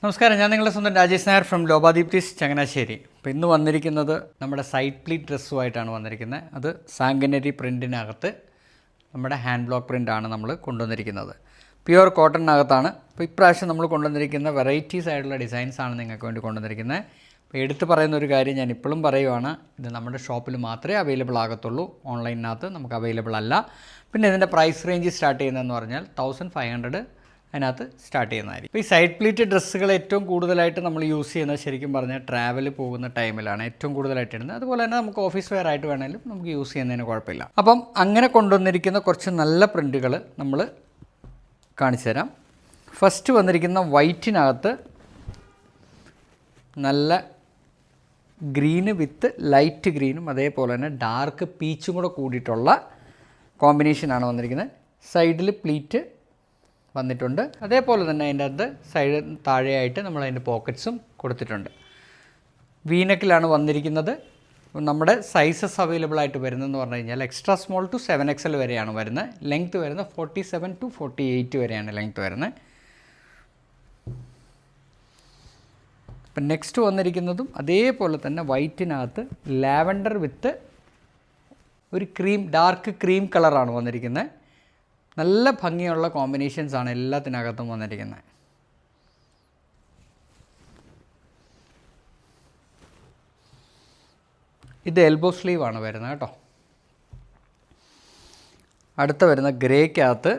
നമസ്കാരം, ഞാൻ നിങ്ങളുടെ സ്വന്തം രാജേഷ് നായർ ഫ്രം ലോബാദീപ്തിസ് ചങ്ങനാശ്ശേരി. അപ്പോൾ ഇന്ന് വന്നിരിക്കുന്നത് നമ്മുടെ സൈഡ് പ്ലീറ്റ് ഡ്രസ്സുമായിട്ടാണ് വന്നിരിക്കുന്നത്. അത് സാങ്കനരി പ്രിൻറ്റിനകത്ത് നമ്മുടെ ഹാൻഡ് ബ്ലോക്ക് പ്രിൻ്റാണ് നമ്മൾ കൊണ്ടുവന്നിരിക്കുന്നത്. പ്യുവർ കോട്ടണിനകത്താണ്. അപ്പോൾ ഇപ്രാവശ്യം നമ്മൾ കൊണ്ടുവന്നിരിക്കുന്ന വെറൈറ്റീസ് ആയിട്ടുള്ള ഡിസൈൻസാണ് നിങ്ങൾക്ക് വേണ്ടി കൊണ്ടുവന്നിരിക്കുന്നത്. അപ്പോൾ എടുത്ത് പറയുന്ന ഒരു കാര്യം ഞാൻ ഇപ്പോഴും പറയുവാണ്, ഇത് നമ്മുടെ ഷോപ്പിൽ മാത്രമേ അവൈലബിൾ ആകത്തുള്ളൂ, ഓൺലൈനകത്ത് നമുക്ക് അവൈലബിൾ അല്ല. പിന്നെ ഇതിൻ്റെ പ്രൈസ് റേഞ്ച് സ്റ്റാർട്ട് ചെയ്യുന്നതെന്ന് പറഞ്ഞാൽ 1500 അതിനകത്ത് സ്റ്റാർട്ട് ചെയ്യുന്നതായിരിക്കും. ഇപ്പോൾ ഈ സൈഡ് പ്ലീറ്റ് ഡ്രസ്സുകൾ ഏറ്റവും കൂടുതലായിട്ട് നമ്മൾ യൂസ് ചെയ്യുന്നത് ശരിക്കും പറഞ്ഞാൽ ട്രാവൽ പോകുന്ന ടൈമിലാണ് ഏറ്റവും കൂടുതലായിട്ട് ഇടുന്നത്. അതുപോലെ തന്നെ നമുക്ക് ഓഫീസ് വെയർ ആയിട്ട് വേണമെങ്കിലും നമുക്ക് യൂസ് ചെയ്യുന്നതിന് കുഴപ്പമില്ല. അപ്പം അങ്ങനെ കൊണ്ടുവന്നിരിക്കുന്ന കുറച്ച് നല്ല പ്രിൻറ്റുകൾ നമ്മൾ കാണിച്ചു തരാം. ഫസ്റ്റ് വന്നിരിക്കുന്ന വൈറ്റിനകത്ത് നല്ല ഗ്രീന് വിത്ത് ലൈറ്റ് ഗ്രീനും അതേപോലെ തന്നെ ഡാർക്ക് പീച്ചും കൂടെ കൂടിയിട്ടുള്ള കോമ്പിനേഷനാണ് വന്നിരിക്കുന്നത്. സൈഡിൽ പ്ലീറ്റ് വന്നിട്ടുണ്ട്. അതേപോലെ തന്നെ അതിൻ്റെ അകത്ത് സൈഡ് താഴെയായിട്ട് നമ്മൾ അതിൻ്റെ പോക്കറ്റ്സും കൊടുത്തിട്ടുണ്ട്. വീനെക്കിലാണ് വന്നിരിക്കുന്നത്. നമ്മുടെ സൈസസ് അവൈലബിൾ ആയിട്ട് വരുന്നതെന്ന് പറഞ്ഞു കഴിഞ്ഞാൽ എക്സ്ട്രാ സ്മോൾ ടു 7XL വരെയാണ് വരുന്നത്. ലെങ്ത്ത് വരുന്നത് 47 to 48 വരെയാണ് ലെങ്ത്ത് വരുന്നത്. അപ്പം നെക്സ്റ്റ് വന്നിരിക്കുന്നതും അതേപോലെ തന്നെ വൈറ്റിനകത്ത് ലാവൻഡർ വിത്ത് ഒരു ഡാർക്ക് ക്രീം കളറാണ് വന്നിരിക്കുന്നത്. നല്ല ഭംഗിയുള്ള കോമ്പിനേഷൻസാണ് എല്ലാത്തിനകത്തും വന്നിരിക്കുന്നത്. ഇത് എൽബോ സ്ലീവാണ് വരുന്നത് കേട്ടോ. അടുത്ത വരുന്ന ഗ്രേക്കകത്ത്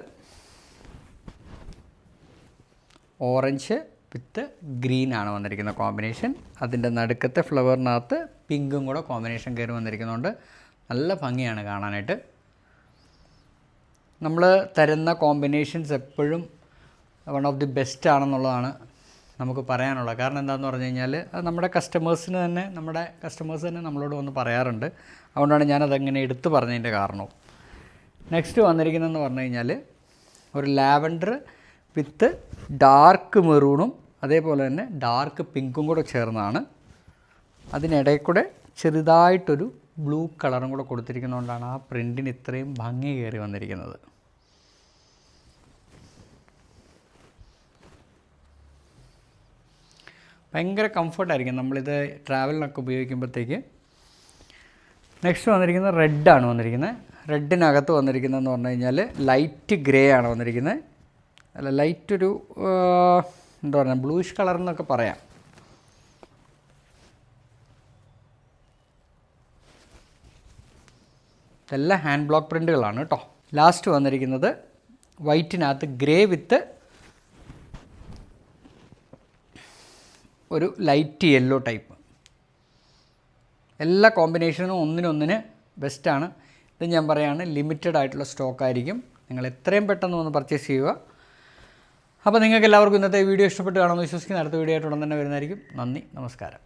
ഓറഞ്ച് വിത്ത് ഗ്രീനാണ് വന്നിരിക്കുന്ന കോമ്പിനേഷൻ. അതിൻ്റെ നടുക്കത്തെ ഫ്ലവറിനകത്ത് പിങ്കും കൂടെ കോമ്പിനേഷൻ കയറി വന്നിരിക്കുന്നതുകൊണ്ട് നല്ല ഭംഗിയാണ് കാണാനായിട്ട്. നമ്മൾ തരുന്ന കോമ്പിനേഷൻസ് എപ്പോഴും വൺ ഓഫ് ദി ബെസ്റ്റ് ആണെന്നുള്ളതാണ് നമുക്ക് പറയാനുള്ളത്. കാരണം എന്താണെന്ന് പറഞ്ഞു കഴിഞ്ഞാൽ അത് നമ്മുടെ കസ്റ്റമേഴ്സ് തന്നെ നമ്മളോട് വന്ന് പറയാറുണ്ട്. അതുകൊണ്ടാണ് ഞാനതങ്ങനെ എടുത്ത് പറഞ്ഞതിൻ്റെ കാരണവും. നെക്സ്റ്റ് വന്നിരിക്കുന്നതെന്ന് പറഞ്ഞു കഴിഞ്ഞാൽ ഒരു ലാവൻഡർ വിത്ത് ഡാർക്ക് മെറൂണും അതേപോലെ തന്നെ ഡാർക്ക് പിങ്കും കൂടെ ചേർന്നതാണ്. അതിനിടയിൽ കൂടെ ചെറുതായിട്ടൊരു ബ്ലൂ കളറും കൂടെ കൊടുത്തിരിക്കുന്നതുകൊണ്ടാണ് ആ പ്രിൻറ്റിന് ഇത്രയും ഭംഗി കയറി വന്നിരിക്കുന്നത്. ഭയങ്കര കംഫർട്ടായിരിക്കും നമ്മളിത് ട്രാവലിനൊക്കെ ഉപയോഗിക്കുമ്പോഴത്തേക്ക്. നെക്സ്റ്റ് വന്നിരിക്കുന്നത് റെഡാണ് വന്നിരിക്കുന്നത്. റെഡിനകത്ത് വന്നിരിക്കുന്നതെന്ന് പറഞ്ഞു കഴിഞ്ഞാൽ ലൈറ്റ് ഗ്രേ ആണ് വന്നിരിക്കുന്നത്. അല്ല, ലൈറ്റ് ഒരു എന്താ പറയുക, ബ്ലൂയിഷ് കളർ എന്നൊക്കെ പറയാം. ഇതെല്ലാം ഹാൻഡ് ബ്ലോക്ക് പ്രിൻറ്റുകളാണ് കേട്ടോ. ലാസ്റ്റ് വന്നിരിക്കുന്നത് വൈറ്റിനകത്ത് ഗ്രേ വിത്ത് ഒരു ലൈറ്റ് യെല്ലോ ടൈപ്പ്. എല്ലാ കോമ്പിനേഷനും ഒന്നിനൊന്നിന് ബെസ്റ്റാണ്. ഇത് ഞാൻ പറയുകയാണ്, ലിമിറ്റഡ് ആയിട്ടുള്ള സ്റ്റോക്കായിരിക്കും. നിങ്ങൾ എത്രയും പെട്ടെന്ന് ഒന്ന് പർച്ചേസ് ചെയ്യുക. അപ്പോൾ നിങ്ങൾക്ക് എല്ലാവർക്കും ഇന്നത്തെ വീഡിയോ ഇഷ്ടപ്പെട്ട് കാണുമെന്ന് വിശ്വസിക്കുന്ന അടുത്ത വീഡിയോ ആയിട്ട് ഉടൻ തന്നെ വരുന്നതായിരിക്കും. നന്ദി, നമസ്കാരം.